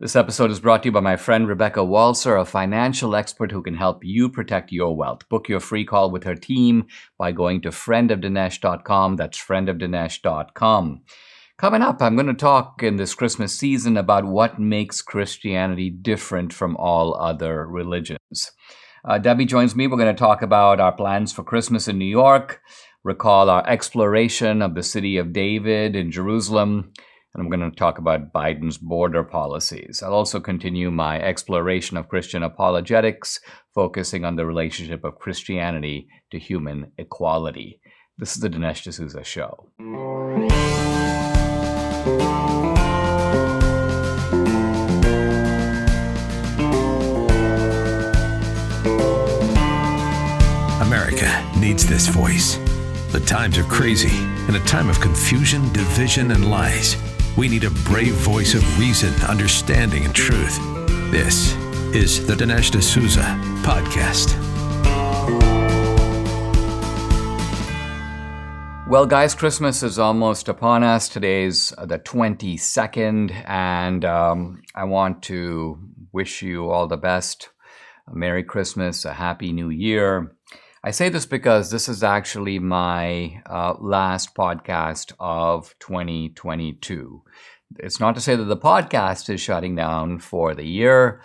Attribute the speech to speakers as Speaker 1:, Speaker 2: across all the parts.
Speaker 1: This episode is brought to you by my friend Rebecca Walser, a financial expert who can help you protect your wealth. Book your free call with her team by going to friendofdinesh.com. That's friendofdinesh.com. Coming up, I'm going to talk in this Christmas season about what makes Christianity different from all other religions. Debbie joins me. We're going to talk about our plans for Christmas in New York, recall our exploration of the city of David in Jerusalem, and I'm going to talk about Biden's border policies. I'll also continue my exploration of Christian apologetics, focusing on the relationship of Christianity to human equality. This is the Dinesh D'Souza Show.
Speaker 2: America needs this voice. The times are crazy. In a time of confusion, division, and lies, we need a brave voice of reason, understanding, and truth. This is the Dinesh D'Souza Podcast.
Speaker 1: Well, guys, Christmas is almost upon us. Today's the 22nd, and I want to wish you all the best. A Merry Christmas, a Happy New Year. I say this because this is actually my last podcast of 2022. It's not to say that the podcast is shutting down for the year.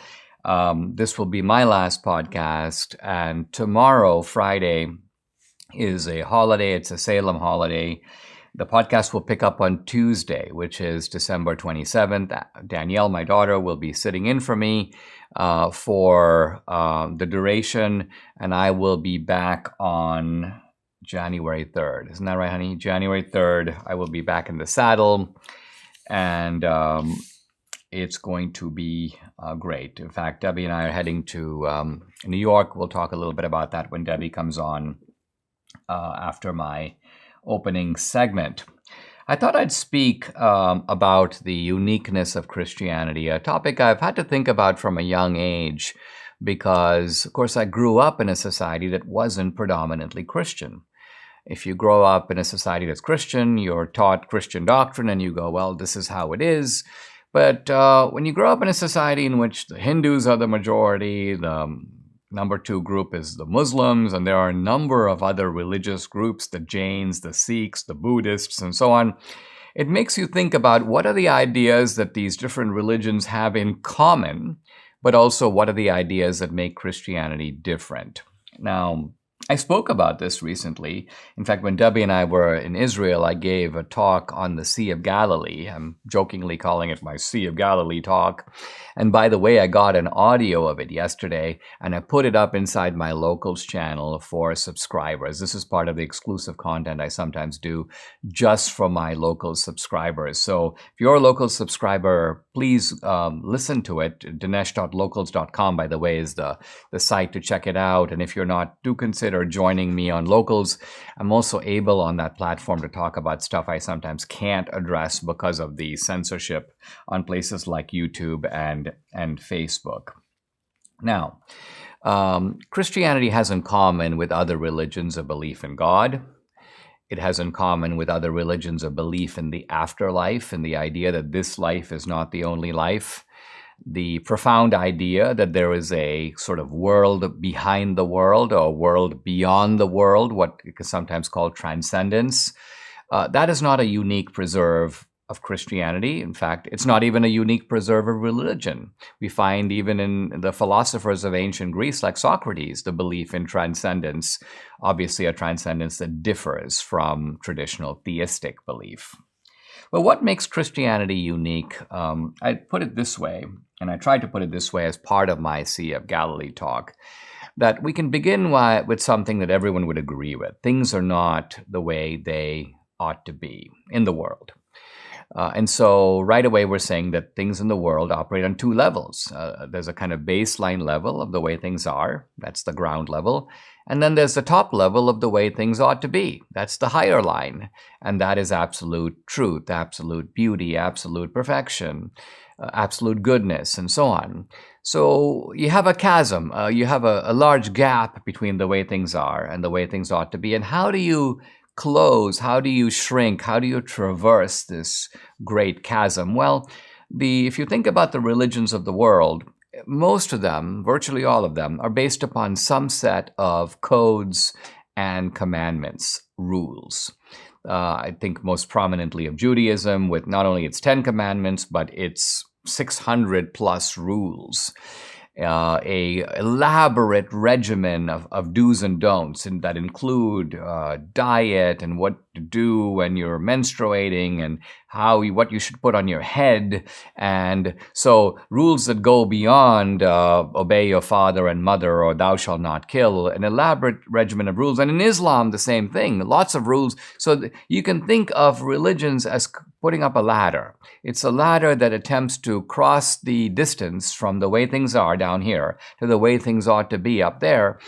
Speaker 1: This will be my last podcast, and tomorrow, Friday, is a holiday. It's a Salem holiday. The podcast will pick up on Tuesday, which is December 27th. Danielle, my daughter, will be sitting in for me for the duration, and I will be back on January 3rd. Isn't that right, honey? January 3rd, I will be back in the saddle, and it's going to be great. In fact, Debbie and I are heading to New York. We'll talk a little bit about that when Debbie comes on after my opening segment. I thought I'd speak about the uniqueness of Christianity, a topic I've had to think about from a young age because, of course, I grew up in a society that wasn't predominantly Christian. If you grow up in a society that's Christian, you're taught Christian doctrine and you go, well, this is how it is. But when you grow up in a society in which the Hindus are the majority, the number two group is the Muslims, and there are a number of other religious groups, the Jains, the Sikhs, the Buddhists, and so on. It makes you think about what are the ideas that these different religions have in common, but also what are the ideas that make Christianity different. Now, I spoke about this recently. In fact, when Debbie and I were in Israel, I gave a talk on the Sea of Galilee. I'm jokingly calling it my Sea of Galilee talk. And by the way, I got an audio of it yesterday, and I put it up inside my Locals channel for subscribers. This is part of the exclusive content I sometimes do just for my Locals subscribers. So if you're a Locals subscriber, please listen to it. Dinesh.locals.com, by the way, is the site to check it out. And if you're not, do consider joining me on Locals. I'm also able on that platform to talk about stuff I sometimes can't address because of the censorship on places like YouTube and Facebook. Now, Christianity has in common with other religions a belief in God. It has in common with other religions a belief in the afterlife and the idea that this life is not the only life. The profound idea that there is a sort of world behind the world or world beyond the world, what is sometimes called transcendence. That is not a unique preserve of Christianity. In fact, it's not even a unique preserve of religion. We find even in the philosophers of ancient Greece, like Socrates, the belief in transcendence, obviously a transcendence that differs from traditional theistic belief. Well, what makes Christianity unique? I put it this way, and I tried to put it this way as part of my Sea of Galilee talk, that we can begin with something that everyone would agree with. Things are not the way they ought to be in the world. And so right away, we're saying that things in the world operate on two levels. There's a kind of baseline level of the way things are. That's the ground level. And then there's the top level of the way things ought to be. That's the higher line. And that is absolute truth, absolute beauty, absolute perfection, absolute goodness, and so on. So you have a chasm. You have a large gap between the way things are and the way things ought to be. And how do you close? How do you shrink? How do you traverse this great chasm? Well, if you think about the religions of the world, most of them, virtually all of them, are based upon some set of codes and commandments, rules. I think most prominently of Judaism, with not only its 10 commandments, but its 600 plus rules. A elaborate regimen of do's and don'ts, and that include diet and what to do when you're menstruating and what you should put on your head. And so rules that go beyond obey your father and mother or thou shalt not kill, an elaborate regimen of rules. And in Islam, the same thing, lots of rules. So you can think of religions as putting up a ladder. It's a ladder that attempts to cross the distance from the way things are down here to the way things ought to be up there.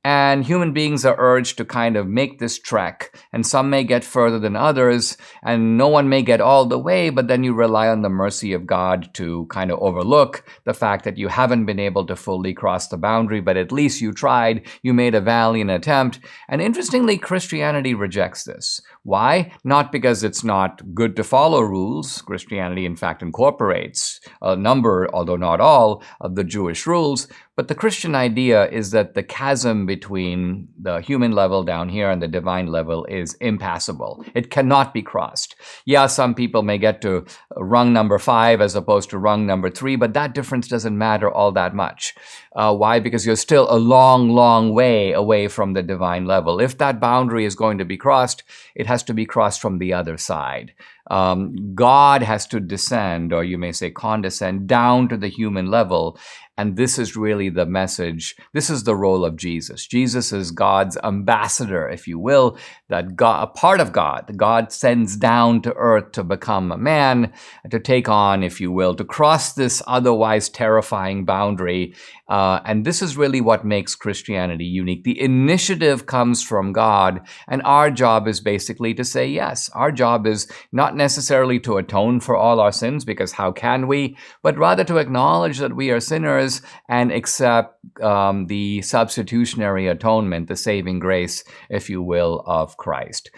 Speaker 1: And human beings are urged to kind of make this trek, and some may get further than others, and no one may get all the way, but then you rely on the mercy of God to kind of overlook the fact that you haven't been able to fully cross the boundary, but at least you tried, you made a valiant attempt. And interestingly, Christianity rejects this. Why? Not because it's not good to follow rules. Christianity, in fact, incorporates a number, although not all, of the Jewish rules. But the Christian idea is that the chasm between the human level down here and the divine level is impassable. It cannot be crossed. Yeah, some people may get to rung number 5 as opposed to rung number 3, but that difference doesn't matter all that much. Why? Because you're still a long, long way away from the divine level. If that boundary is going to be crossed, it has to be crossed from the other side. God has to descend, or you may say condescend, down to the human level. And this is really the message. This is the role of Jesus. Jesus is God's ambassador, if you will, that God, a part of God, God sends down to earth to become a man, to take on, if you will, to cross this otherwise terrifying boundary. And this is really what makes Christianity unique. The initiative comes from God, and our job is basically to say yes. Our job is not necessarily to atone for all our sins, because how can we? But rather to acknowledge that we are sinners and accept the substitutionary atonement, the saving grace, if you will, of Christ.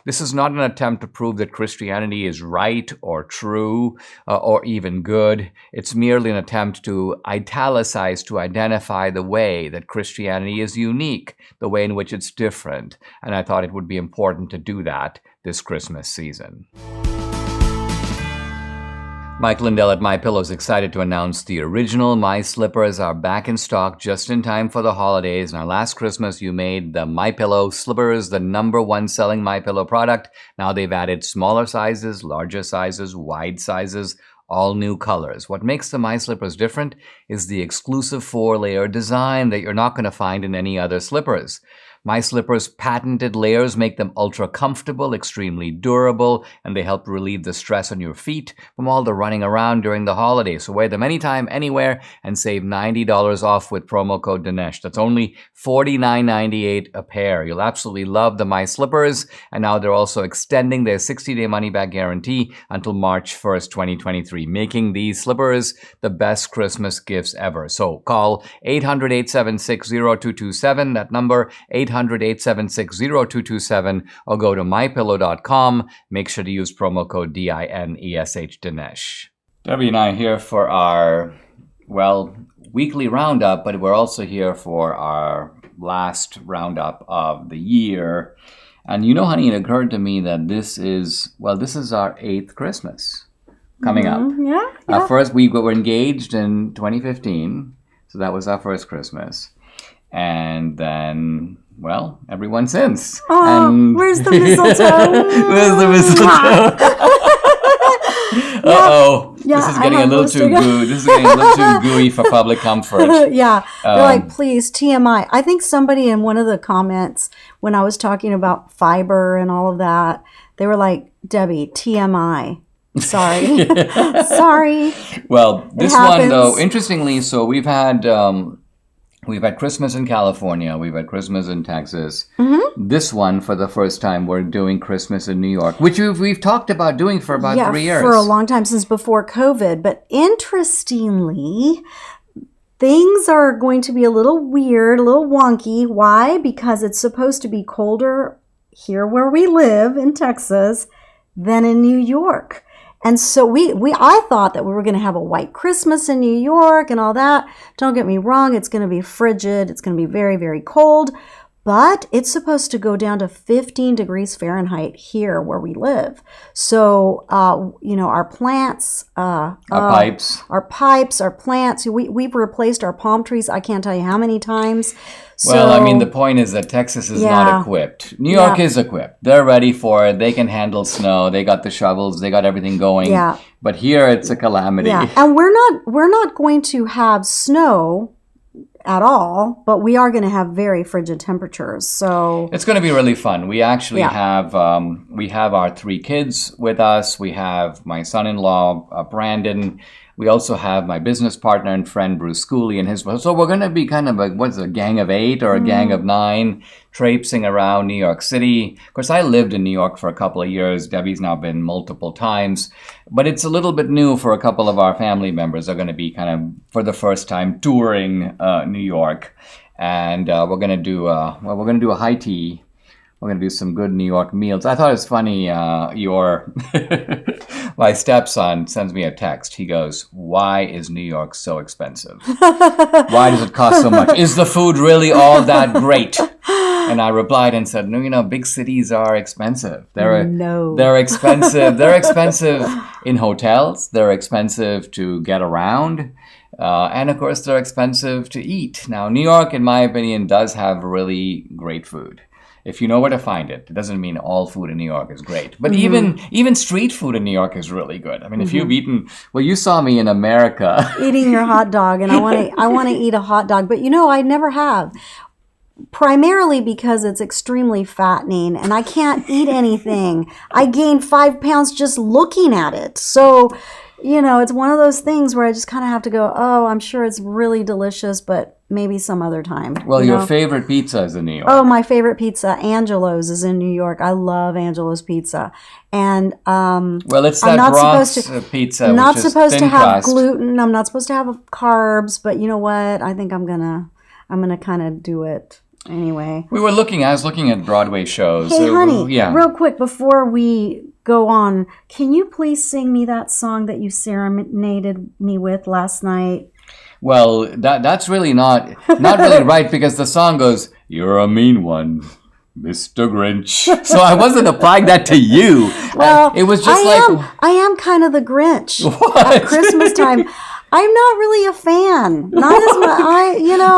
Speaker 1: This is not an attempt to prove that Christianity is right or true or even good. It's merely an attempt to italicize, to identify the way that Christianity is unique, the way in which it's different. And I thought it would be important to do that this Christmas season. Mike Lindell at MyPillow is excited to announce the original My Slippers are back in stock just in time for the holidays. Now, last Christmas, you made the MyPillow slippers the #1 selling MyPillow product. Now they've added smaller sizes, larger sizes, wide sizes, all new colors. What makes the My Slippers different is the exclusive 4-layer design that you're not going to find in any other slippers. My Slippers' patented layers make them ultra comfortable, extremely durable, and they help relieve the stress on your feet from all the running around during the holidays. So wear them anytime, anywhere, and save $90 off with promo code Dinesh. That's only $49.98 a pair. You'll absolutely love the My Slippers, and now they're also extending their 60-day money-back guarantee until March 1st, 2023, making these slippers the best Christmas gifts ever. So call 800-876-0227, that number, 800-876-0227, or go to mypillow.com. Make sure to use promo code DINESH, Dinesh. Debbie and I are here for our, weekly roundup, but we're also here for our last roundup of the year. And you know, honey, it occurred to me that this is our 8th Christmas coming up.
Speaker 3: Yeah.
Speaker 1: Our first, we were engaged in 2015, so that was our first Christmas. And then, everyone since.
Speaker 3: Oh,
Speaker 1: and
Speaker 3: where's the mistletoe?
Speaker 1: Where's the mistletoe? Uh-oh.
Speaker 3: Yeah,
Speaker 1: this is getting a little too gooey. This is getting a little too gooey for public comfort.
Speaker 3: Yeah. They're like, please, TMI. I think somebody in one of the comments, when I was talking about fiber and all of that, they were like, Debbie, TMI. Sorry. Sorry.
Speaker 1: Well, this one, though, interestingly, so we've had Christmas in California. We've had Christmas in Texas. Mm-hmm. This one, for the first time, we're doing Christmas in New York, which we've talked about doing for about 3 years.
Speaker 3: For a long time, since before COVID. But interestingly, things are going to be a little weird, a little wonky. Why? Because it's supposed to be colder here where we live in Texas than in New York. And so I thought that we were going to have a white Christmas in New York and all that. Don't get me wrong, it's going to be frigid. It's going to be very, very cold. But it's supposed to go down to 15 degrees Fahrenheit here where we live. So, our plants,
Speaker 1: Our pipes.
Speaker 3: our plants, we've replaced our palm trees. I can't tell you how many times.
Speaker 1: Well, I mean, the point is that Texas is not equipped. New York is equipped. They're ready for it. They can handle snow. They got the shovels. They got everything going.
Speaker 3: Yeah.
Speaker 1: But here it's a calamity.
Speaker 3: Yeah, and we're not going to have snow at all, but we are going to have very frigid temperatures. So
Speaker 1: it's going to be really fun. We actually have our 3 kids with us. We have my son-in-law Brandon. We also have my business partner and friend Bruce Schooley and his. So we're going to be kind of a gang of 8 or a gang of 9 traipsing around New York City. Of course, I lived in New York for a couple of years. Debbie's now been multiple times, but it's a little bit new for a couple of our family members. They're going to be kind of for the first time touring New York, and we're going to do a high tea. We're going to do some good New York meals. I thought it was funny, my stepson sends me a text. He goes, "Why is New York so expensive? Why does it cost so much? Is the food really all that great?" And I replied and said, "No, big cities are expensive. They're expensive. They're expensive in hotels. They're expensive to get around. And of course, they're expensive to eat. Now, New York, in my opinion, does have really great food. If you know where to find it. It doesn't mean all food in New York is great. But even street food in New York is really good. I mean, if you've eaten, well, you saw me in America.
Speaker 3: Eating your hot dog, and I want to eat a hot dog. But I never have. Primarily because it's extremely fattening and I can't eat anything. I gained 5 pounds just looking at it. So, it's one of those things where I just kind of have to go, oh, I'm sure it's really delicious, but maybe some other time.
Speaker 1: Well, your favorite pizza is in New York.
Speaker 3: Oh, my favorite pizza, Angelo's, is in New York. I love Angelo's pizza. And
Speaker 1: well, it's that broth pizza,
Speaker 3: I'm not
Speaker 1: which is
Speaker 3: supposed to
Speaker 1: thin
Speaker 3: have
Speaker 1: crust.
Speaker 3: gluten. I'm not supposed to have carbs, but you know what? I think I'm gonna kind of do it. Anyway,
Speaker 1: I was looking at Broadway shows.
Speaker 3: Hey, honey, real quick before we go on, can you please sing me that song that you serenaded me with last night?
Speaker 1: Well, that's really not really right because the song goes, "You're a mean one, Mr. Grinch." So I wasn't applying that to you.
Speaker 3: Well,
Speaker 1: it was just
Speaker 3: I am kind of the Grinch at Christmas time. I'm not really a fan. Not as much.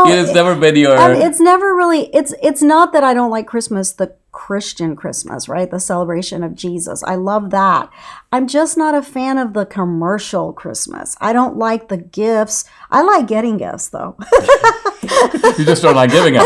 Speaker 1: It's never been your.
Speaker 3: It's never really. It's not that I don't like Christmas, the Christian Christmas, right? The celebration of Jesus. I love that. I'm just not a fan of the commercial Christmas. I don't like the gifts. I like getting gifts, though.
Speaker 1: You just don't like giving them.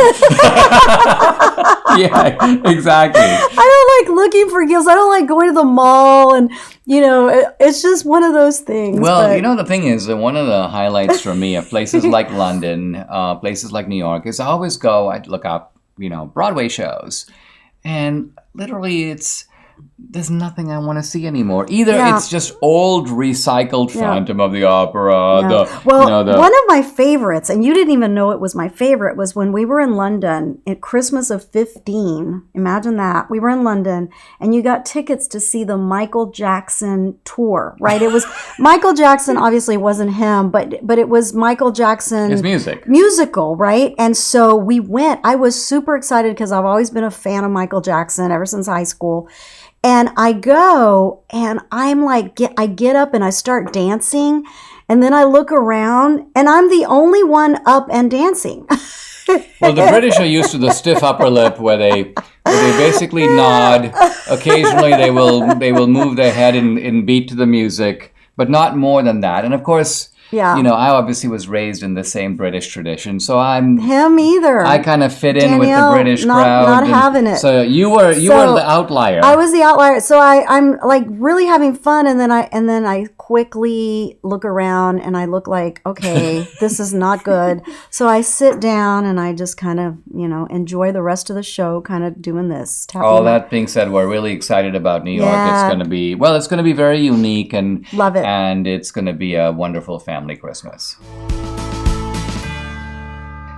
Speaker 1: Yeah, exactly.
Speaker 3: I don't like looking for gifts. I don't like going to the mall, and it's just one of those things.
Speaker 1: Well, the thing is, one of the highlights for me of places like London, places like New York, is I'd look up, Broadway shows, and literally there's nothing I want to see anymore. Either it's just old recycled Phantom of the Opera.
Speaker 3: One of my favorites, and you didn't even know it was my favorite, was when we were in London at Christmas of 15. Imagine that. We were in London and you got tickets to see the Michael Jackson tour, right? It was Michael Jackson, obviously it wasn't him, but it was Michael Jackson.
Speaker 1: His
Speaker 3: musical, right? And so we went. I was super excited because I've always been a fan of Michael Jackson ever since high school. And I go and I'm like, I get up and I start dancing. And then I look around and I'm the only one up and dancing.
Speaker 1: Well, the British are used to the stiff upper lip where they basically nod. Occasionally they will move their head and beat to the music, but not more than that. And of course, I obviously was raised in the same British tradition, so
Speaker 3: him either.
Speaker 1: I kind of fit in with the British crowd.
Speaker 3: Not having it.
Speaker 1: So you were the outlier.
Speaker 3: I was the outlier. So I'm like really having fun, and then I quickly look around and I look like, okay, this is not good. So I sit down and I just kind of enjoy the rest of the show, kind of doing this.
Speaker 1: All that being said, we're really excited about New York.
Speaker 3: Yeah.
Speaker 1: It's going to be very unique and
Speaker 3: love it,
Speaker 1: and it's going to be a wonderful family Christmas.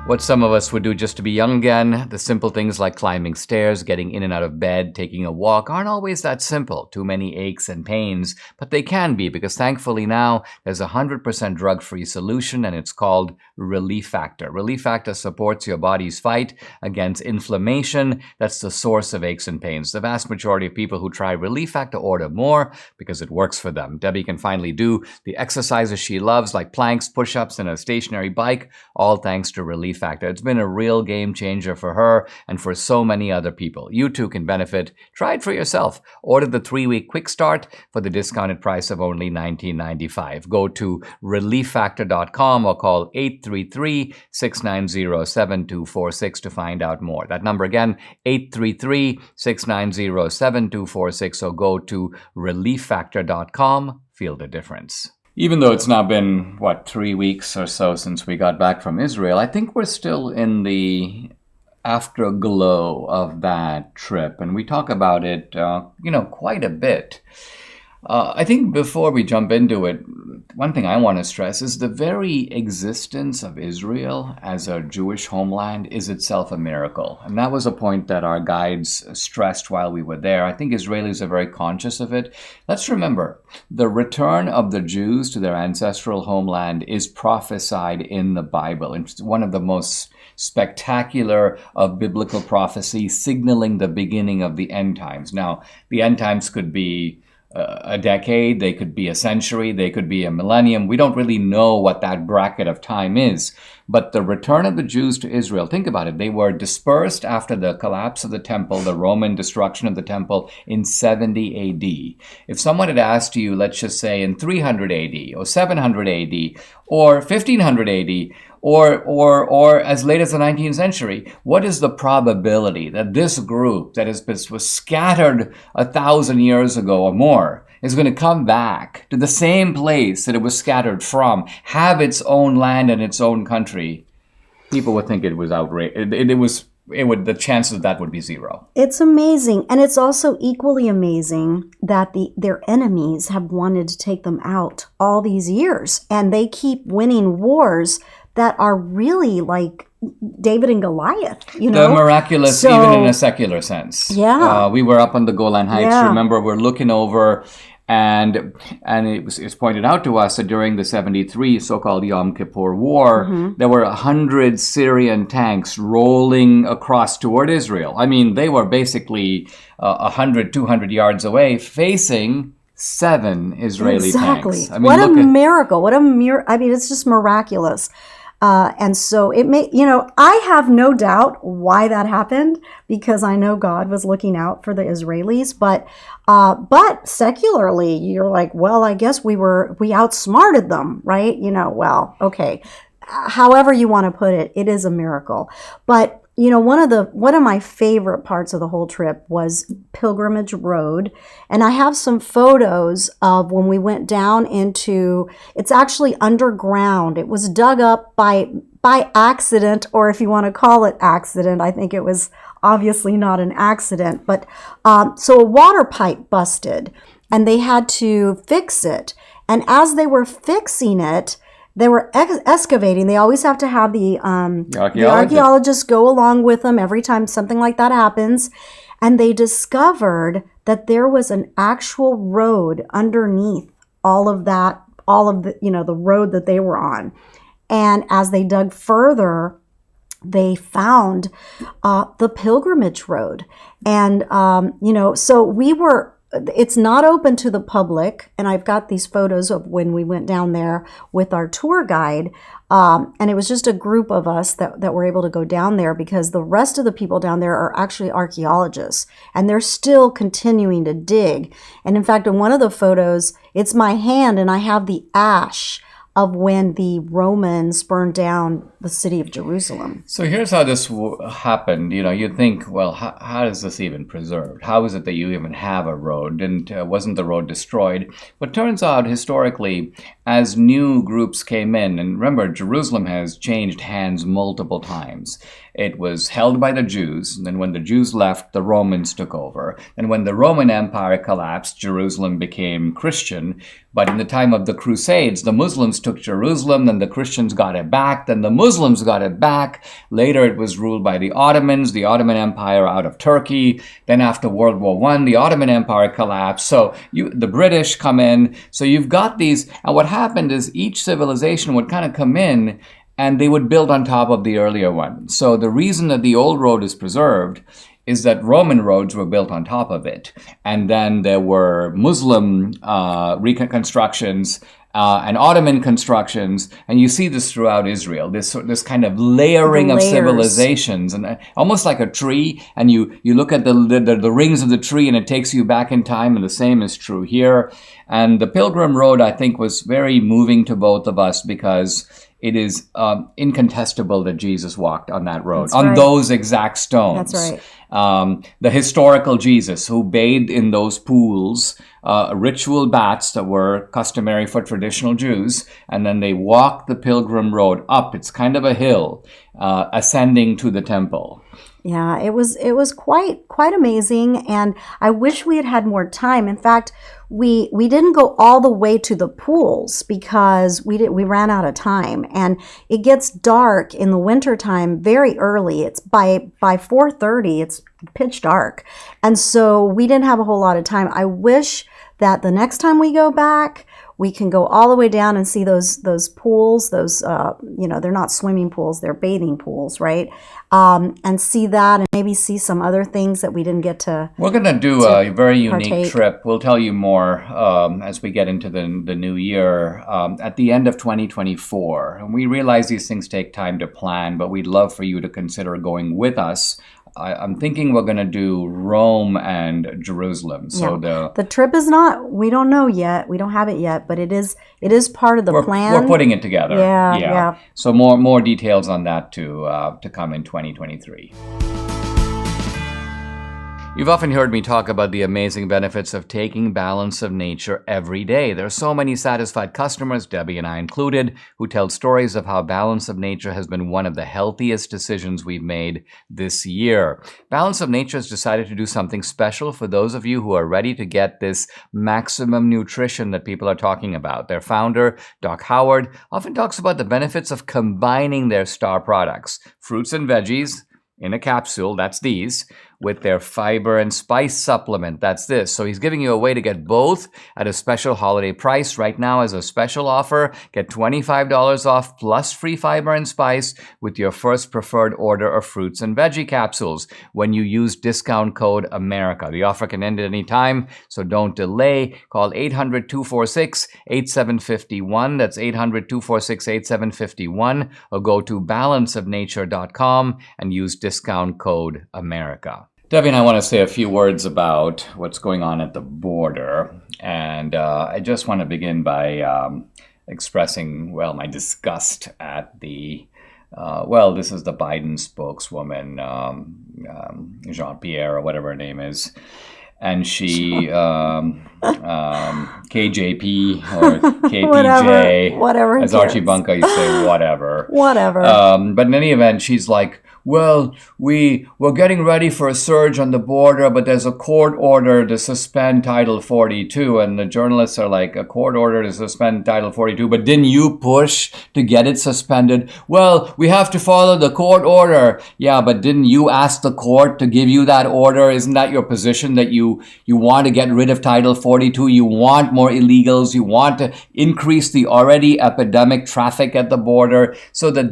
Speaker 1: What some of us would do just to be young again, the simple things like climbing stairs, getting in and out of bed, taking a walk, aren't always that simple. Too many aches and pains, but they can be, because thankfully now there's a 100% drug-free solution, and it's called Relief Factor. Relief Factor supports your body's fight against inflammation. That's the source of aches and pains. The vast majority of people who try Relief Factor order more because it works for them. Debbie can finally do the exercises she loves, like planks, push-ups, and a stationary bike, all thanks to Relief Factor. It's been a real game changer for her and for so many other people. You too can benefit. Try it for yourself. Order the 3-week quick start for the discounted price of only $19.95. Go to relieffactor.com or call 833-690-7246 to find out more. That number again, 833-690-7246, or go to relieffactor.com. Feel the difference. Even though it's now been, 3 weeks or so since we got back from Israel, I think we're still in the afterglow of that trip. And we talk about it, quite a bit. I think before we jump into it, one thing I want to stress is the very existence of Israel as a Jewish homeland is itself a miracle. And that was a point that our guides stressed while we were there. I think Israelis are very conscious of it. Let's remember, the return of the Jews to their ancestral homeland is prophesied in the Bible. It's one of the most spectacular of biblical prophecy, signaling the beginning of the end times. Now, the end times could be a decade, they could be a century, they could be a millennium. We don't really know what that bracket of time is. But the return of the Jews to Israel, think about it. They were dispersed after the collapse of the temple, the Roman destruction of the temple in 70 AD. If someone had asked you, let's just say in 300 AD or 700 AD or 1500 AD, or as late as the 19th century, what is the probability that this group that was scattered 1,000 years ago or more is going to come back to the same place that it was scattered from, have its own land and its own country? People would think it was outrageous. The chances of that would be zero.
Speaker 3: It's amazing. And it's also equally amazing that their enemies have wanted to take them out all these years. And they keep winning wars that are really like David and Goliath,
Speaker 1: They're miraculous, even in a secular sense.
Speaker 3: Yeah.
Speaker 1: We were up on the Golan Heights.
Speaker 3: Yeah.
Speaker 1: Remember, we're looking over, and it was pointed out to us that during the 73 so-called Yom Kippur War, there were 100 Syrian tanks rolling across toward Israel. I mean, they were basically 100, 200 yards away, facing 7 Israeli tanks. I mean,
Speaker 3: what a miracle. I mean, it's just miraculous. And so I have no doubt why that happened, because I know God was looking out for the Israelis, but secularly, you're like, well, I guess we outsmarted them, right? Okay. However you want to put it, it is a miracle. But one of my favorite parts of the whole trip was Pilgrimage Road. And I have some photos of when we went down it's actually underground. It was dug up by accident, or if you want to call it accident. I think it was obviously not an accident. But so a water pipe busted and they had to fix it. And as they were fixing it, they were excavating. They always have to have the archaeologists go along with them every time something like that happens. And they discovered that there was an actual road underneath all of the road that they were on. And as they dug further, they found the pilgrimage road. And, so it's not open to the public, and I've got these photos of when we went down there with our tour guide, and it was just a group of us that were able to go down there, because the rest of the people down there are actually archaeologists, and they're still continuing to dig. And in fact, in one of the photos, it's my hand, and I have the ash of when the Romans burned down the city of Jerusalem.
Speaker 1: So here's how this happened. You'd think, well, how is this even preserved? How is it that you even have a road? And wasn't the road destroyed? But turns out, historically, as new groups came in, and remember, Jerusalem has changed hands multiple times. It was held by the Jews, and then when the Jews left, the Romans took over. And when the Roman Empire collapsed, Jerusalem became Christian. But in the time of the Crusades, the Muslims took Jerusalem, then the Christians got it back, then the Muslims got it back. Later it was ruled by the Ottomans, the Ottoman Empire out of Turkey. Then after World War I, the Ottoman Empire collapsed. So the British come in. So you've got these, and what happened is each civilization would kind of come in and they would build on top of the earlier one. So the reason that the old road is preserved is that Roman roads were built on top of it. And then there were Muslim reconstructions and Ottoman constructions, and you see this throughout Israel, this kind of layering of civilizations, and almost like a tree, and you look at the rings of the tree and it takes you back in time, and the same is true here. And the Pilgrim Road, I think, was very moving to both of us because it is incontestable that Jesus walked on that road, those exact stones.
Speaker 3: That's right.
Speaker 1: The historical Jesus who bathed in those pools, ritual baths that were customary for traditional Jews, and then they walked the Pilgrim Road up. It's kind of a hill, ascending to the temple.
Speaker 3: Yeah, it was quite amazing, and I wish we had had more time. In fact, we didn't go all the way to the pools because we ran out of time, and it gets dark in the wintertime very early. It's by 4:30, it's pitch dark, and so we didn't have a whole lot of time. I wish that the next time we go back, we can go all the way down and see those pools, they're not swimming pools, they're bathing pools, right? And see that, and maybe see some other things that we didn't get to. We're
Speaker 1: going to do a very unique trip. We'll tell you more as we get into the new year at the end of 2024. And we realize these things take time to plan, but we'd love for you to consider going with us. I'm thinking we're going to do Rome and Jerusalem. So
Speaker 3: the trip is we don't know yet. We don't have it yet, but it is part of the plan.
Speaker 1: We're putting it together.
Speaker 3: Yeah.
Speaker 1: So more details on that to come in 2023. You've often heard me talk about the amazing benefits of taking balance of nature every day. There are so many satisfied customers, Debbie and I included, who tell stories of how balance of nature has been one of the healthiest decisions we've made this year. Balance of Nature has decided to do something special for those of you who are ready to get this maximum nutrition that people are talking about. Their founder, Doc Howard, often talks about the benefits of combining their star products, fruits and veggies, in a capsule, that's these, with their fiber and spice supplement, that's this. So he's giving you a way to get both at a special holiday price. Right now, as a special offer, get $25 off plus free fiber and spice with your first preferred order of fruits and veggie capsules when you use discount code AMERICA. The offer can end at any time, so don't delay. Call 800-246-8751. That's 800-246-8751, or go to balanceofnature.com and use discount code AMERICA. Debbie and I want to say a few words about what's going on at the border. And I just want to begin by expressing, my disgust at the, this is the Biden spokeswoman, Jean-Pierre, or whatever her name is. And she, KJP or KPJ,
Speaker 3: whatever
Speaker 1: as Archie Bunker used to say, whatever. But in any event, she's like, we're getting ready for a surge on the border, but there's a court order to suspend Title 42. And the journalists are like, a court order to suspend Title 42, but didn't you push to get it suspended? Well, we have to follow the court order. Yeah, but didn't you ask the court to give you that order? Isn't that your position, that you want to get rid of Title 42? You want more illegals. You want to increase the already epidemic traffic at the border. So the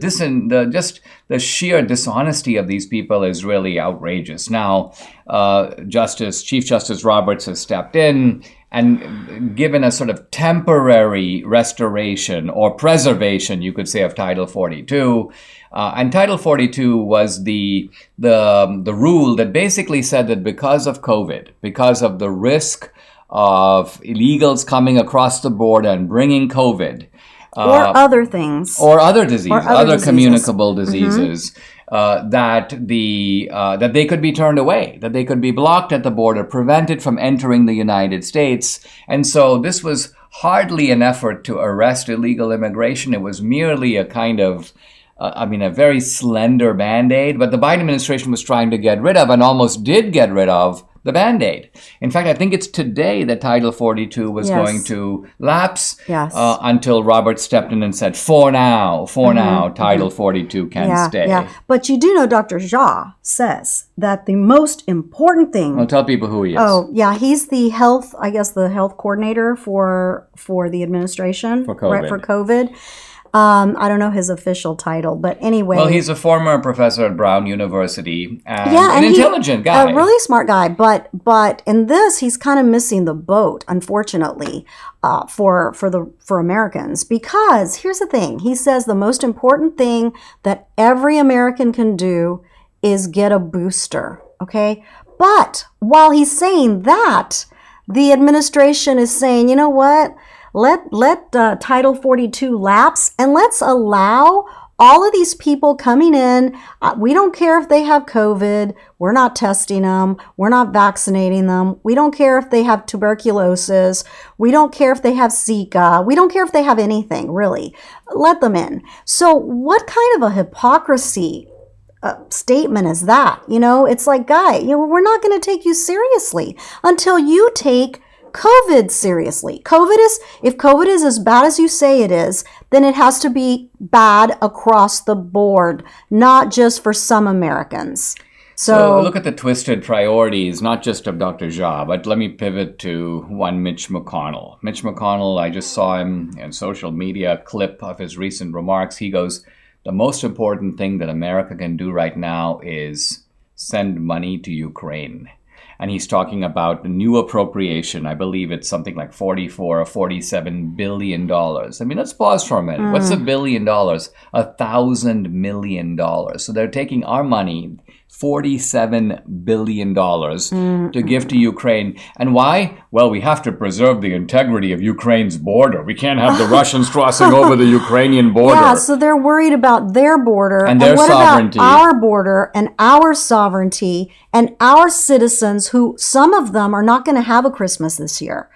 Speaker 1: sheer dishonesty of these people is really outrageous. Now, Chief Justice Roberts has stepped in and given a sort of temporary restoration or preservation, you could say, of Title 42. And Title 42 was the rule that basically said that because of COVID, because of the risk of illegals coming across the border and bringing COVID,
Speaker 3: or other things,
Speaker 1: or other diseases, other communicable diseases, that they could be turned away, that they could be blocked at the border, prevented from entering the United States. And so this was hardly an effort to arrest illegal immigration. It was merely a kind of a very slender Band-Aid, but the Biden administration was trying to get rid of, and almost did get rid of, the Band-Aid. In fact, I think it's today that Title 42 was going to lapse until Robert stepped in and said, for now, Title 42 can stay.
Speaker 3: Yeah. But you do know Dr. Jha says that the most important thing...
Speaker 1: Well, tell people who he is.
Speaker 3: Oh, yeah. He's the health coordinator for the administration.
Speaker 1: For COVID.
Speaker 3: Right, for COVID. I don't know his official title, but anyway.
Speaker 1: Well, he's a former professor at Brown University and an intelligent guy.
Speaker 3: A really smart guy, but in this, he's kind of missing the boat, unfortunately, for Americans. Because here's the thing. He says the most important thing that every American can do is get a booster, okay? But while he's saying that, the administration is saying, you know what? Let Title 42 lapse and let's allow all of these people coming in. We don't care if they have COVID. We're not testing them. We're not vaccinating them. We don't care if they have tuberculosis. We don't care if they have Zika. We don't care if they have anything, really. Let them in. So what kind of a hypocrisy statement is that? You know, it's like, guy, we're not going to take you seriously until you take COVID seriously. If COVID is as bad as you say it is, then it has to be bad across the board, not just for some Americans. So
Speaker 1: look at the twisted priorities, not just of Dr. Jha, but let me pivot to one Mitch McConnell. Mitch McConnell, I just saw him in social media clip of his recent remarks. He goes, the most important thing that America can do right now is send money to Ukraine. And he's talking about the new appropriation. I believe it's something like $44 or $47 billion. I mean, let's pause for a minute. What's $1 billion? $1,000 million. So they're taking our money, $47 billion to give to Ukraine. And why? Well, we have to preserve the integrity of Ukraine's border. We can't have the Russians crossing over the Ukrainian border.
Speaker 3: Yeah, so they're worried about their border.
Speaker 1: And their sovereignty.
Speaker 3: About our border and our sovereignty and our citizens, who some of them are not going to have a Christmas this year.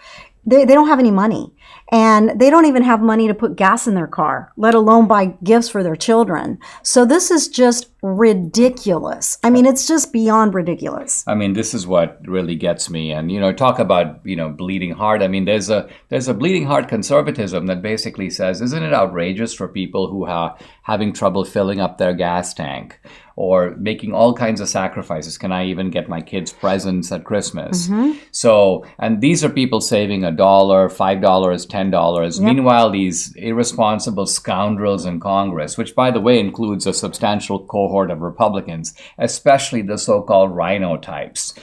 Speaker 3: They don't have any money. And they don't even have money to put gas in their car, let alone buy gifts for their children. So this is just ridiculous. I mean, it's just beyond ridiculous.
Speaker 1: I mean, this is what really gets me. And, talk about, bleeding heart. I mean, there's a bleeding heart conservatism that basically says, isn't it outrageous for people who are having trouble filling up their gas tank or making all kinds of sacrifices? Can I even get my kids presents at Christmas? So, and these are people saving $1, $5, $10. Yep. Meanwhile, these irresponsible scoundrels in Congress, which, by the way, includes a substantial cohort of Republicans, especially the so-called rhino types.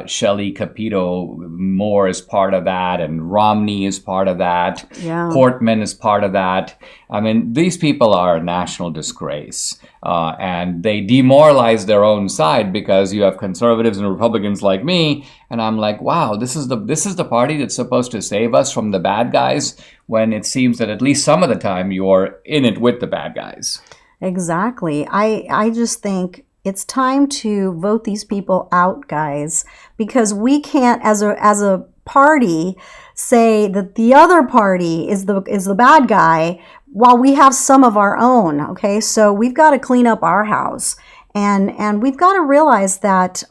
Speaker 1: Shelley Capito Moore is part of that, and Romney is part of that.
Speaker 3: Yeah.
Speaker 1: Portman is part of that. I mean, these people are a national disgrace, and they demoralize their own side because you have conservatives and Republicans like me, and I'm like, wow, this is the party that's supposed to save us from the bad guys, when it seems that at least some of the time you're in it with the bad guys.
Speaker 3: Exactly. I just think it's time to vote these people out, guys, because we can't, as a party, say that the other party is the bad guy while we have some of our own. Okay, so we've got to clean up our house, and we've got to realize that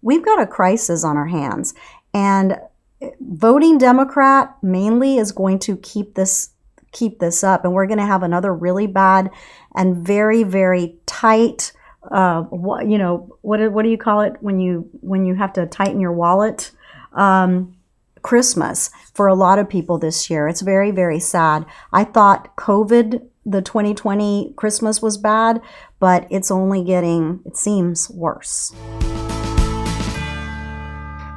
Speaker 3: we've got a crisis on our hands, and voting Democrat mainly is going to keep this up, and we're going to have another really bad and very, very tight. What do you call it when you have to tighten your wallet? Christmas for a lot of people this year. It's very, very sad. I thought COVID, the 2020 Christmas was bad, but it's only getting, it seems, worse.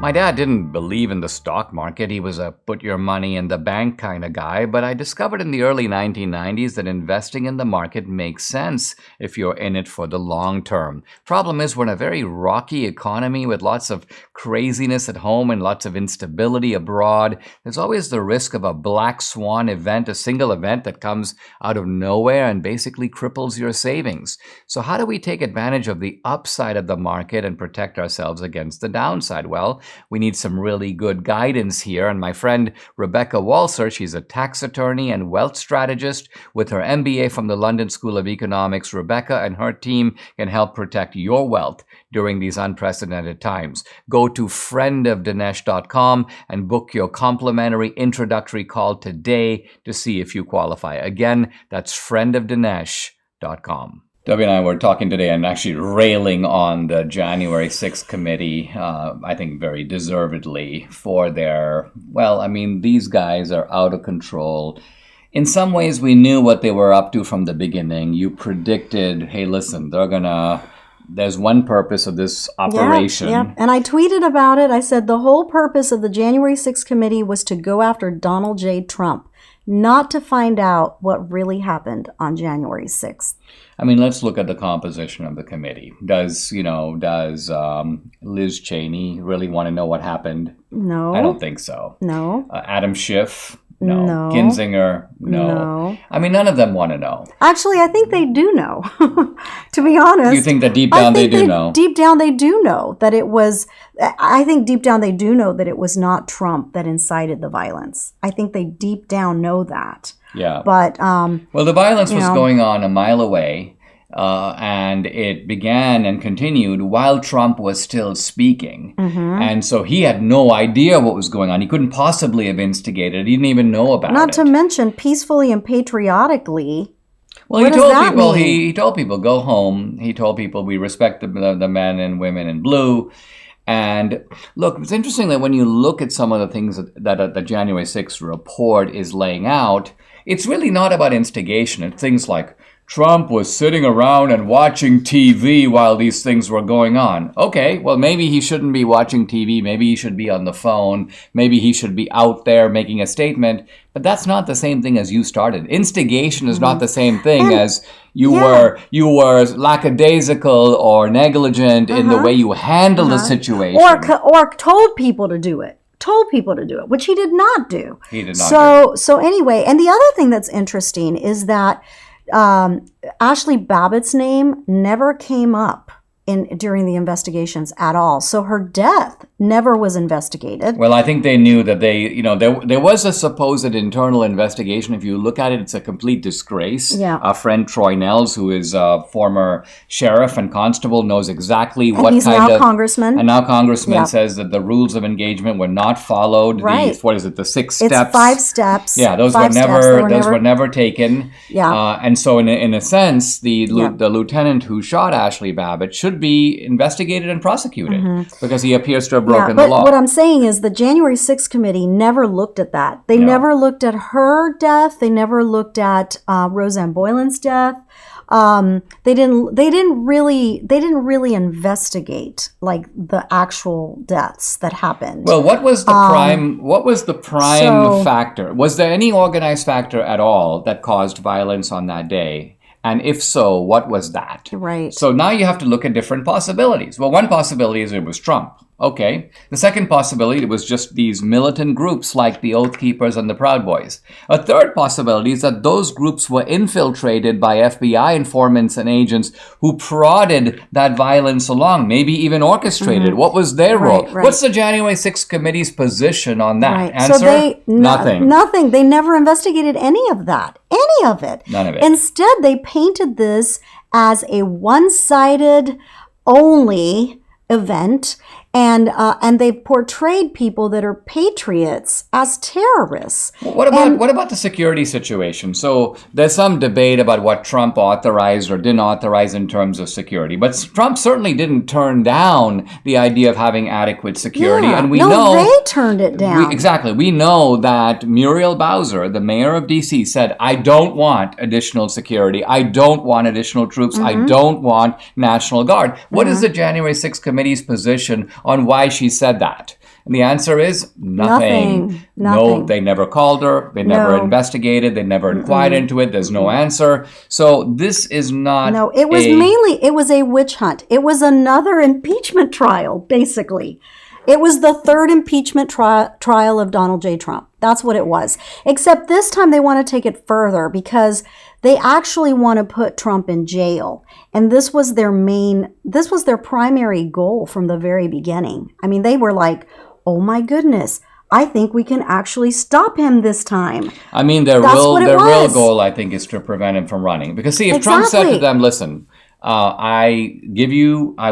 Speaker 1: My dad didn't believe in the stock market. He was a put your money in the bank kind of guy, but I discovered in the early 1990s that investing in the market makes sense if you're in it for the long term. Problem is, we're in a very rocky economy with lots of craziness at home and lots of instability abroad. There's always the risk of a black swan event, a single event that comes out of nowhere and basically cripples your savings. So how do we take advantage of the upside of the market and protect ourselves against the downside? Well, We need some really good guidance here. And my friend Rebecca Walser, she's a tax attorney and wealth strategist with her MBA from the London School of Economics. Rebecca and her team can help protect your wealth during these unprecedented times. Go to friendofdinesh.com and book your complimentary introductory call today to see if you qualify. Again, that's friendofdinesh.com. Debbie and I were talking today and actually railing on the January 6th committee, I think very deservedly, for their, well, I mean, these guys are out of control. In some ways, we knew what they were up to from the beginning. You predicted, hey, listen, there's one purpose of this operation.
Speaker 3: Yeah. And I tweeted about it. I said the whole purpose of the January 6th committee was to go after Donald J. Trump, not to find out what really happened on January 6th.
Speaker 1: I mean, let's look at the composition of the committee. Does Liz Cheney really want to know what happened?
Speaker 3: No.
Speaker 1: I don't think so.
Speaker 3: No.
Speaker 1: Adam Schiff? No.
Speaker 3: No.
Speaker 1: Kinzinger? No. I mean, none of them want to know.
Speaker 3: Actually, I think they do know, to be honest.
Speaker 1: You think that deep down they do know?
Speaker 3: Deep down they do know that it was, I think deep down they do know that it was not Trump that incited the violence. I think they deep down know that.
Speaker 1: Yeah.
Speaker 3: But,
Speaker 1: well, the violence was going on a mile away. And it began and continued while Trump was still speaking. Mm-hmm. And so he had no idea what was going on. He couldn't possibly have instigated it. He didn't even know about it.
Speaker 3: Not to mention peacefully and patriotically.
Speaker 1: Well, he told people, go home. He told people, we respect the men and women in blue. And look, it's interesting that when you look at some of the things that the January 6th report is laying out, it's really not about instigation. It's things like, Trump was sitting around and watching TV while these things were going on. Okay, well, maybe he shouldn't be watching TV. Maybe he should be on the phone. Maybe he should be out there making a statement. But that's not the same thing as you started. Instigation is not the same thing as you were lackadaisical or negligent in the way you handled the situation.
Speaker 3: Or told people to do it. Which he did not do.
Speaker 1: He did not do.
Speaker 3: So anyway, and the other thing that's interesting is that Ashley Babbitt's name never came up during the investigations at all. So her death never was investigated.
Speaker 1: Well, I think they knew that there was a supposed internal investigation. If you look at it, it's a complete disgrace.
Speaker 3: Yeah.
Speaker 1: Our friend Troy Nels, who is a former sheriff and constable, knows exactly
Speaker 3: and he's now congressman.
Speaker 1: And now congressman says that the rules of engagement were not followed.
Speaker 3: Right.
Speaker 1: The 6 steps?
Speaker 3: It's 5 steps.
Speaker 1: Yeah, those were never taken.
Speaker 3: Yeah.
Speaker 1: And so in a sense, the lieutenant who shot Ashley Babbitt should be investigated and prosecuted because he appears to have broken the law.
Speaker 3: What I'm saying is the January 6th committee never looked at that. They never looked at her death. They never looked at Roseanne Boylan's death. They didn't really investigate like the actual deaths that happened.
Speaker 1: Well, what was the prime factor? Was there any organized factor at all that caused violence on that day? And if so, what was that?
Speaker 3: Right.
Speaker 1: So now you have to look at different possibilities. Well, one possibility is it was Trump. Okay. The second possibility was just these militant groups like the Oath Keepers and the Proud Boys. A third possibility is that those groups were infiltrated by FBI informants and agents who prodded that violence along, maybe even orchestrated. What was their role?
Speaker 3: Right.
Speaker 1: What's the January 6th committee's position on that?
Speaker 3: Right.
Speaker 1: Answer?
Speaker 3: So
Speaker 1: nothing.
Speaker 3: Nothing. They never investigated any of that. Any of it.
Speaker 1: None of it.
Speaker 3: Instead, they painted this as a one-sided only event, and they've portrayed people that are patriots as terrorists.
Speaker 1: What about the security situation? So there's some debate about what Trump authorized or didn't authorize in terms of security, but Trump certainly didn't turn down the idea of having adequate security, and we know
Speaker 3: they turned it down.
Speaker 1: We know that Muriel Bowser, the mayor of D.C., said, "I don't want additional security. I don't want additional troops. I don't want National Guard." What is the January 6th committee's position on why she said that? And the answer is nothing. No, they never called her. They never investigated. They never inquired into it. There's no answer. So this is not.
Speaker 3: No, it was it was a witch hunt. It was another impeachment trial, basically. It was the third impeachment trial of Donald J. Trump. That's what it was. Except this time they want to take it further because they actually want to put Trump in jail. And this was their primary goal from the very beginning. I mean, they were like, oh my goodness, I think we can actually stop him this time.
Speaker 1: I mean, their real goal, I think, is to prevent him from running. Because see, if Trump said to them, listen, I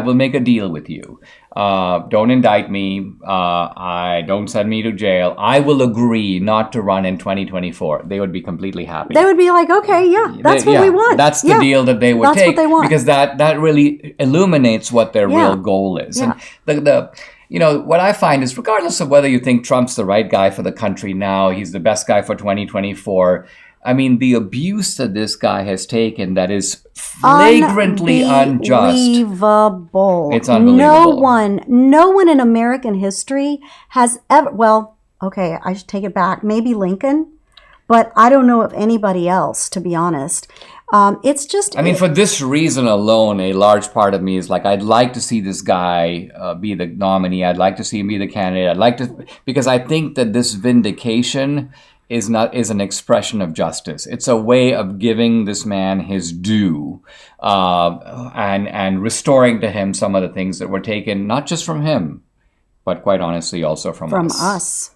Speaker 1: will make a deal with you. Don't indict me. Don't send me to jail. I will agree not to run in 2024. They would be completely happy.
Speaker 3: They would be like, okay, yeah, that's what we want.
Speaker 1: That's the deal that they would take.
Speaker 3: That's what they want.
Speaker 1: Because that really illuminates what their real goal is.
Speaker 3: Yeah.
Speaker 1: And what I find is regardless of whether you think Trump's the right guy for the country now, he's the best guy for 2024, I mean, the abuse that this guy has taken that is flagrantly unjust.
Speaker 3: Unbelievable.
Speaker 1: It's unbelievable.
Speaker 3: No one in American history has ever, well, okay, I should take it back. Maybe Lincoln, but I don't know of anybody else, to be honest. It's just...
Speaker 1: I mean, for this reason alone, a large part of me is like, I'd like to see this guy be the nominee. I'd like to see him be the candidate. Because I think that this vindication is an expression of justice. It's a way of giving this man his due, and restoring to him some of the things that were taken, not just from him, but quite honestly also from us.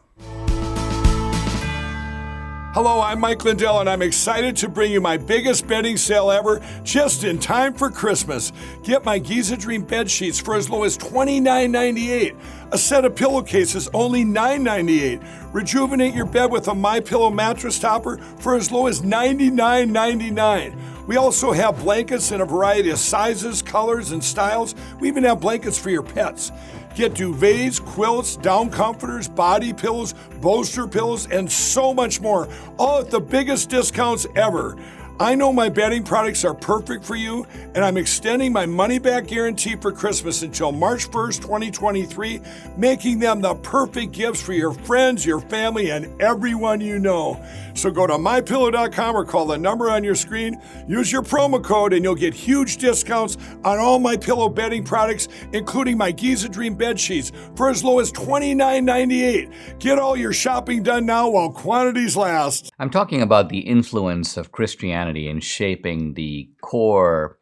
Speaker 4: Hello, I'm Mike Lindell, and I'm excited to bring you my biggest bedding sale ever, just in time for Christmas. Get my Giza Dream bed sheets for as low as $29.98. A set of pillowcases, only $9.98. Rejuvenate your bed with a MyPillow mattress topper for as low as $99.99. We also have blankets in a variety of sizes, colors, and styles. We even have blankets for your pets. Get duvets, quilts, down comforters, body pillows, bolster pillows, and so much more, all at the biggest discounts ever. I know my bedding products are perfect for you, and I'm extending my money-back guarantee for Christmas until March 1st, 2023, making them the perfect gifts for your friends, your family, and everyone you know. So go to MyPillow.com or call the number on your screen, use your promo code, and you'll get huge discounts on all my pillow bedding products, including my Giza Dream bed sheets, for as low as $29.98. Get all your shopping done now while quantities last.
Speaker 1: I'm talking about the influence of Christianity in shaping the core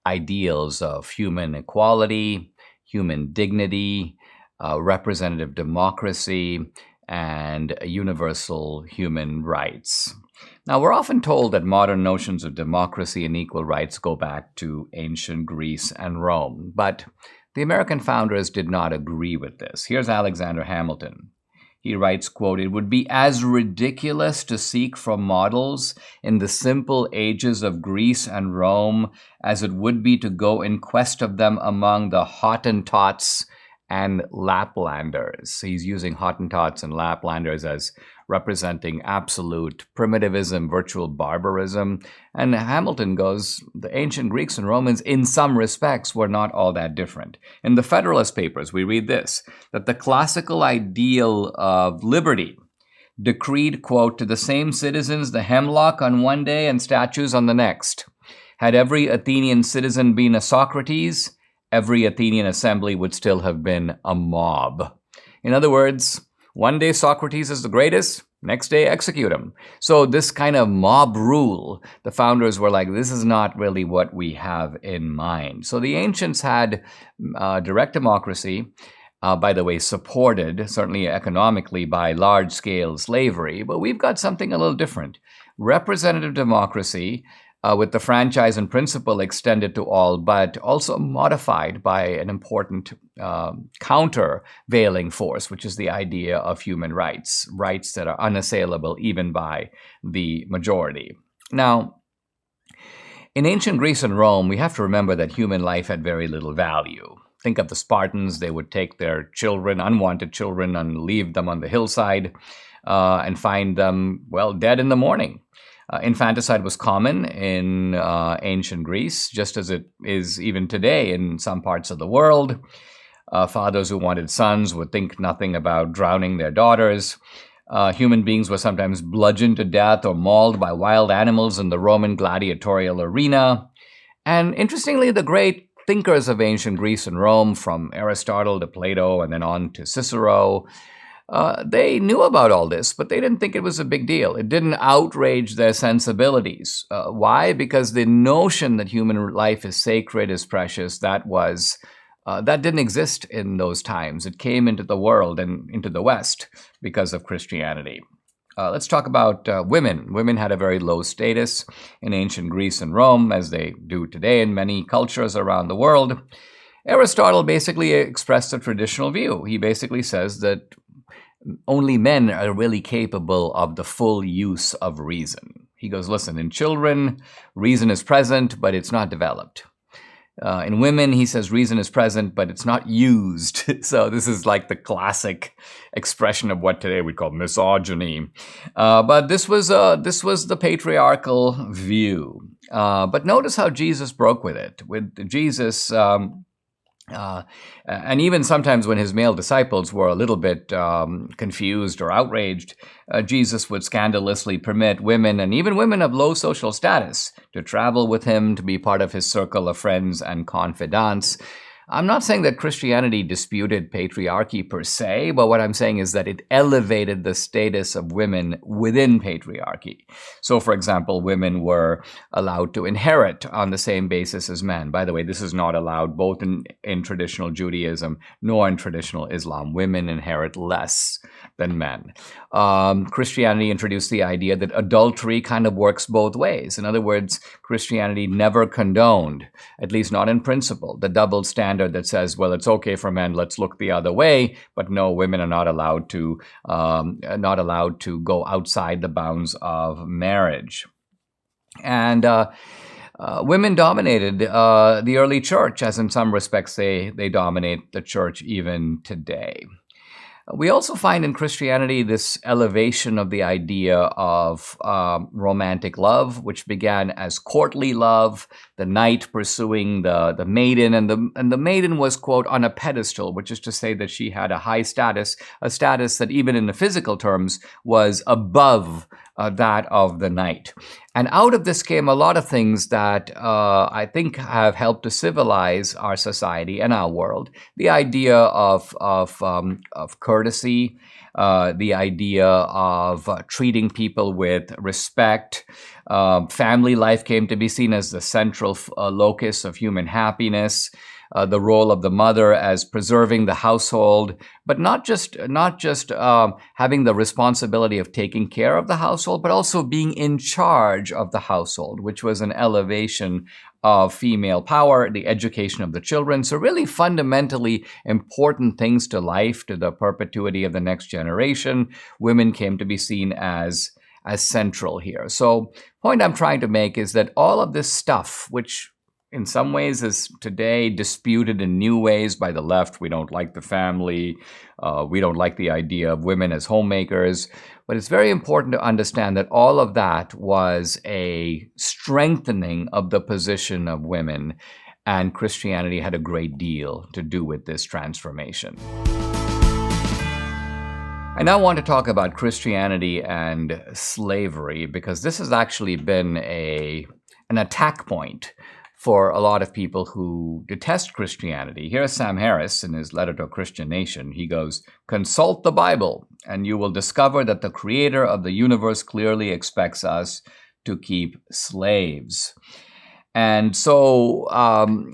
Speaker 1: ideals of human equality, human dignity, representative democracy, and universal human rights. Now, we're often told that modern notions of democracy and equal rights go back to ancient Greece and Rome, but the American founders did not agree with this. Here's Alexander Hamilton. He writes, quote, "It would be as ridiculous to seek for models in the simple ages of Greece and Rome as it would be to go in quest of them among the Hottentots and Laplanders." He's using Hottentots and Laplanders as representing absolute primitivism, virtual barbarism. And Hamilton goes, the ancient Greeks and Romans, in some respects, were not all that different. In the Federalist Papers, we read this, that the classical ideal of liberty decreed, quote, "to the same citizens the hemlock on one day and statues on the next. Had every Athenian citizen been a Socrates, every Athenian assembly would still have been a mob." In other words, one day Socrates is the greatest, next day execute him. So this kind of mob rule, the founders were like, this is not really what we have in mind. So the ancients had direct democracy, by the way, supported, certainly economically, by large-scale slavery. But we've got something a little different. Representative democracy, with the franchise in principle extended to all, but also modified by an important countervailing force, which is the idea of human rights, rights that are unassailable even by the majority. Now, in ancient Greece and Rome, we have to remember that human life had very little value. Think of the Spartans. They would take their children, unwanted children, and leave them on the hillside and find them, well, dead in the morning. Infanticide was common in ancient Greece, just as it is even today in some parts of the world. Fathers who wanted sons would think nothing about drowning their daughters. Human beings were sometimes bludgeoned to death or mauled by wild animals in the Roman gladiatorial arena. And interestingly, the great thinkers of ancient Greece and Rome, from Aristotle to Plato and then on to Cicero, they knew about all this, but they didn't think it was a big deal. It didn't outrage their sensibilities. Why? Because the notion that human life is sacred, is precious, that didn't exist in those times. It came into the world and into the West because of Christianity. Let's talk about women. Women had a very low status in ancient Greece and Rome, as they do today in many cultures around the world. Aristotle basically expressed a traditional view. He basically says that only men are really capable of the full use of reason. He goes, listen, in children, reason is present, but it's not developed. In women, he says reason is present, but it's not used. So this is like the classic expression of what today we call misogyny. But this was the patriarchal view. But notice how Jesus broke with it. With Jesus, and even sometimes when his male disciples were a little bit confused or outraged, Jesus would scandalously permit women, and even women of low social status, to travel with him, to be part of his circle of friends and confidants. I'm not saying that Christianity disputed patriarchy per se, but what I'm saying is that it elevated the status of women within patriarchy. So, for example, women were allowed to inherit on the same basis as men. By the way, this is not allowed both in traditional Judaism nor in traditional Islam. Women inherit less than men. Christianity introduced the idea that adultery kind of works both ways. In other words, Christianity never condoned, at least not in principle, the double standard that says, well, it's okay for men, let's look the other way, but no, women are not allowed to go outside the bounds of marriage. And women dominated the early church, as in some respects they dominate the church even today. We also find in Christianity this elevation of the idea of romantic love, which began as courtly love, the knight pursuing the maiden, and the maiden was, quote, on a pedestal, which is to say that she had a high status, a status that even in the physical terms was above that of the knight. And out of this came a lot of things that I think have helped to civilize our society and our world. The idea of courtesy, the idea of treating people with respect. Family life came to be seen as the central locus of human happiness. The role of the mother as preserving the household, but not just having the responsibility of taking care of the household, but also being in charge of the household, which was an elevation of female power, the education of the children. So really fundamentally important things to life, to the perpetuity of the next generation. Women came to be seen as central here. So point I'm trying to make is that all of this stuff, which in some ways is today disputed in new ways by the left. We don't like the family. We don't like the idea of women as homemakers. But it's very important to understand that all of that was a strengthening of the position of women, and Christianity had a great deal to do with this transformation. I now want to talk about Christianity and slavery, because this has actually been an attack point for a lot of people who detest Christianity. Here's Sam Harris in his letter to a Christian nation. He goes, "Consult the Bible, and you will discover that the creator of the universe clearly expects us to keep slaves." And so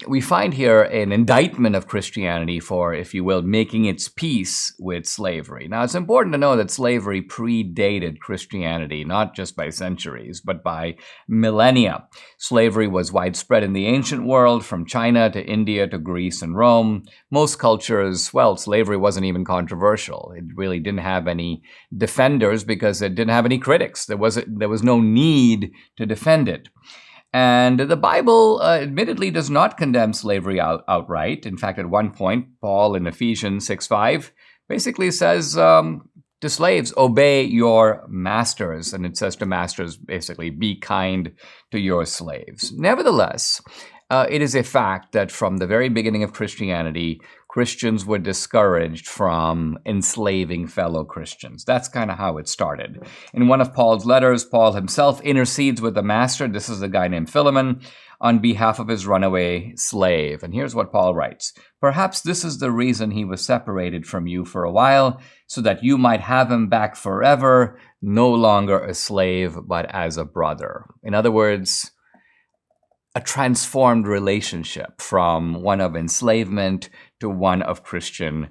Speaker 1: we find here an indictment of Christianity for, if you will, making its peace with slavery. Now, it's important to know that slavery predated Christianity, not just by centuries, but by millennia. Slavery was widespread in the ancient world, from China to India to Greece and Rome. Most cultures, well, slavery wasn't even controversial. It really didn't have any defenders because it didn't have any critics. There was no need to defend it. And the Bible admittedly does not condemn slavery outright. In fact, at one point, Paul in Ephesians 6:5 basically says to slaves, obey your masters. And it says to masters, basically, be kind to your slaves. Nevertheless, it is a fact that from the very beginning of Christianity, Christians were discouraged from enslaving fellow Christians. That's kind of how it started. In one of Paul's letters, Paul himself intercedes with the master. This is a guy named Philemon, on behalf of his runaway slave. And here's what Paul writes. Perhaps this is the reason he was separated from you for a while, so that you might have him back forever, no longer a slave, but as a brother. In other words, a transformed relationship from one of enslavement to one of Christian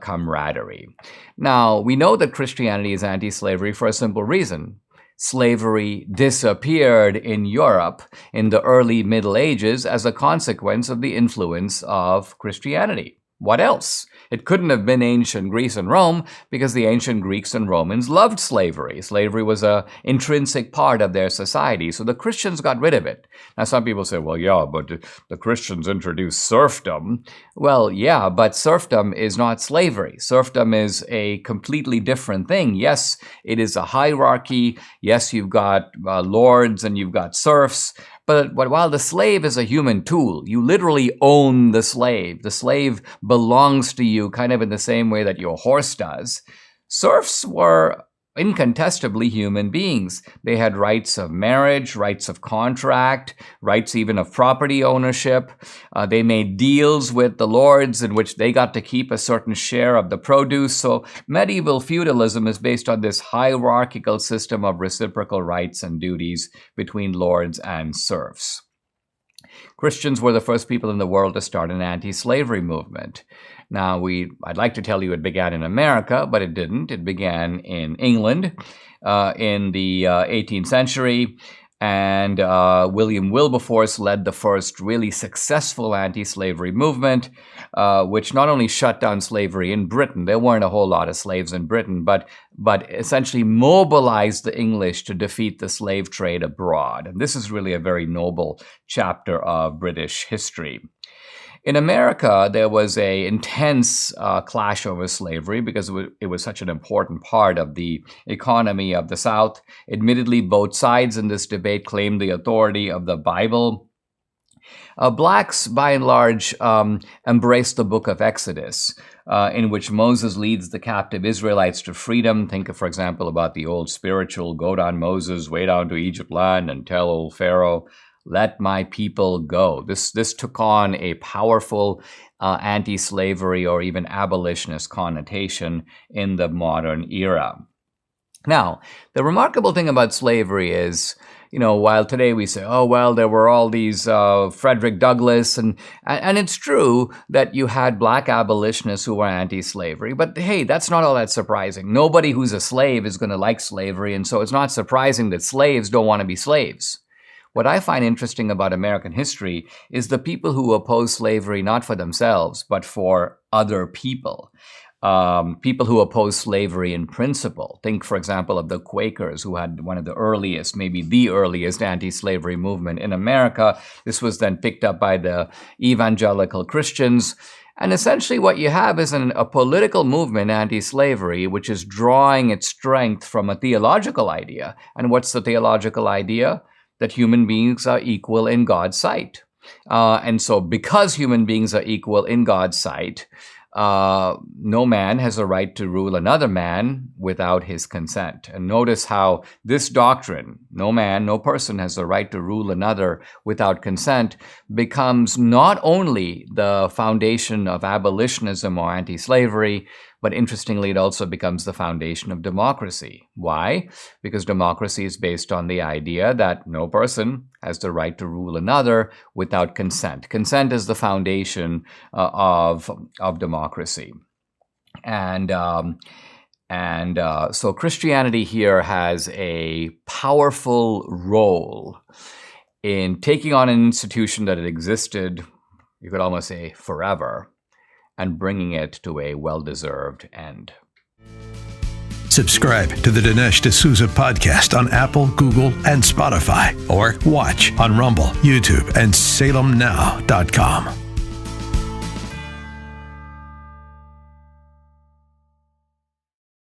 Speaker 1: camaraderie. Now, we know that Christianity is anti-slavery for a simple reason. Slavery disappeared in Europe in the early Middle Ages as a consequence of the influence of Christianity. What else? It couldn't have been ancient Greece and Rome because the ancient Greeks and Romans loved slavery. Slavery was an intrinsic part of their society, so the Christians got rid of it. Now, some people say, well, yeah, but the Christians introduced serfdom. Well, yeah, but serfdom is not slavery. Serfdom is a completely different thing. Yes, it is a hierarchy. Yes, you've got lords and you've got serfs. But while the slave is a human tool, you literally own the slave. The slave belongs to you kind of in the same way that your horse does. Serfs were incontestably human beings. They had rights of marriage, rights of contract, rights even of property ownership. They made deals with the lords in which they got to keep a certain share of the produce. So medieval feudalism is based on this hierarchical system of reciprocal rights and duties between lords and serfs. Christians were the first people in the world to start an anti-slavery movement. Now, I'd like to tell you it began in America, but it didn't. It began in England in the 18th century, and William Wilberforce led the first really successful anti-slavery movement, which not only shut down slavery in Britain — there weren't a whole lot of slaves in Britain — but essentially mobilized the English to defeat the slave trade abroad. And this is really a very noble chapter of British history. In America, there was an intense clash over slavery because it was such an important part of the economy of the South. Admittedly, both sides in this debate claimed the authority of the Bible. Blacks, by and large, embraced the book of Exodus, in which Moses leads the captive Israelites to freedom. Think, for example, about the old spiritual, go down Moses, way down to Egypt land and tell old Pharaoh, let my people go. This took on a powerful anti-slavery or even abolitionist connotation in the modern era. Now, the remarkable thing about slavery is, while today we say, oh, well, there were all these Frederick Douglass, and it's true that you had black abolitionists who were anti-slavery, but hey, that's not all that surprising. Nobody who's a slave is going to like slavery, and so it's not surprising that slaves don't want to be slaves. What I find interesting about American history is the people who oppose slavery not for themselves, but for other people. People who oppose slavery in principle. Think, for example, of the Quakers, who had one of the earliest, maybe the earliest anti-slavery movement in America. This was then picked up by the evangelical Christians. And essentially what you have is a political movement, anti-slavery, which is drawing its strength from a theological idea. And what's the theological idea? That human beings are equal in God's sight. And so because human beings are equal in God's sight, no man has a right to rule another man without his consent. And notice how this doctrine, no man, no person has the right to rule another without consent, becomes not only the foundation of abolitionism or anti-slavery, but interestingly, it also becomes the foundation of democracy. Why? Because democracy is based on the idea that no person has the right to rule another without consent. Consent is the foundation of democracy. And so Christianity here has a powerful role in taking on an institution that had existed, you could almost say, forever, and bringing it to a well-deserved end.
Speaker 2: Subscribe to the Dinesh D'Souza podcast on Apple, Google, and Spotify, or watch on Rumble, YouTube, and SalemNow.com.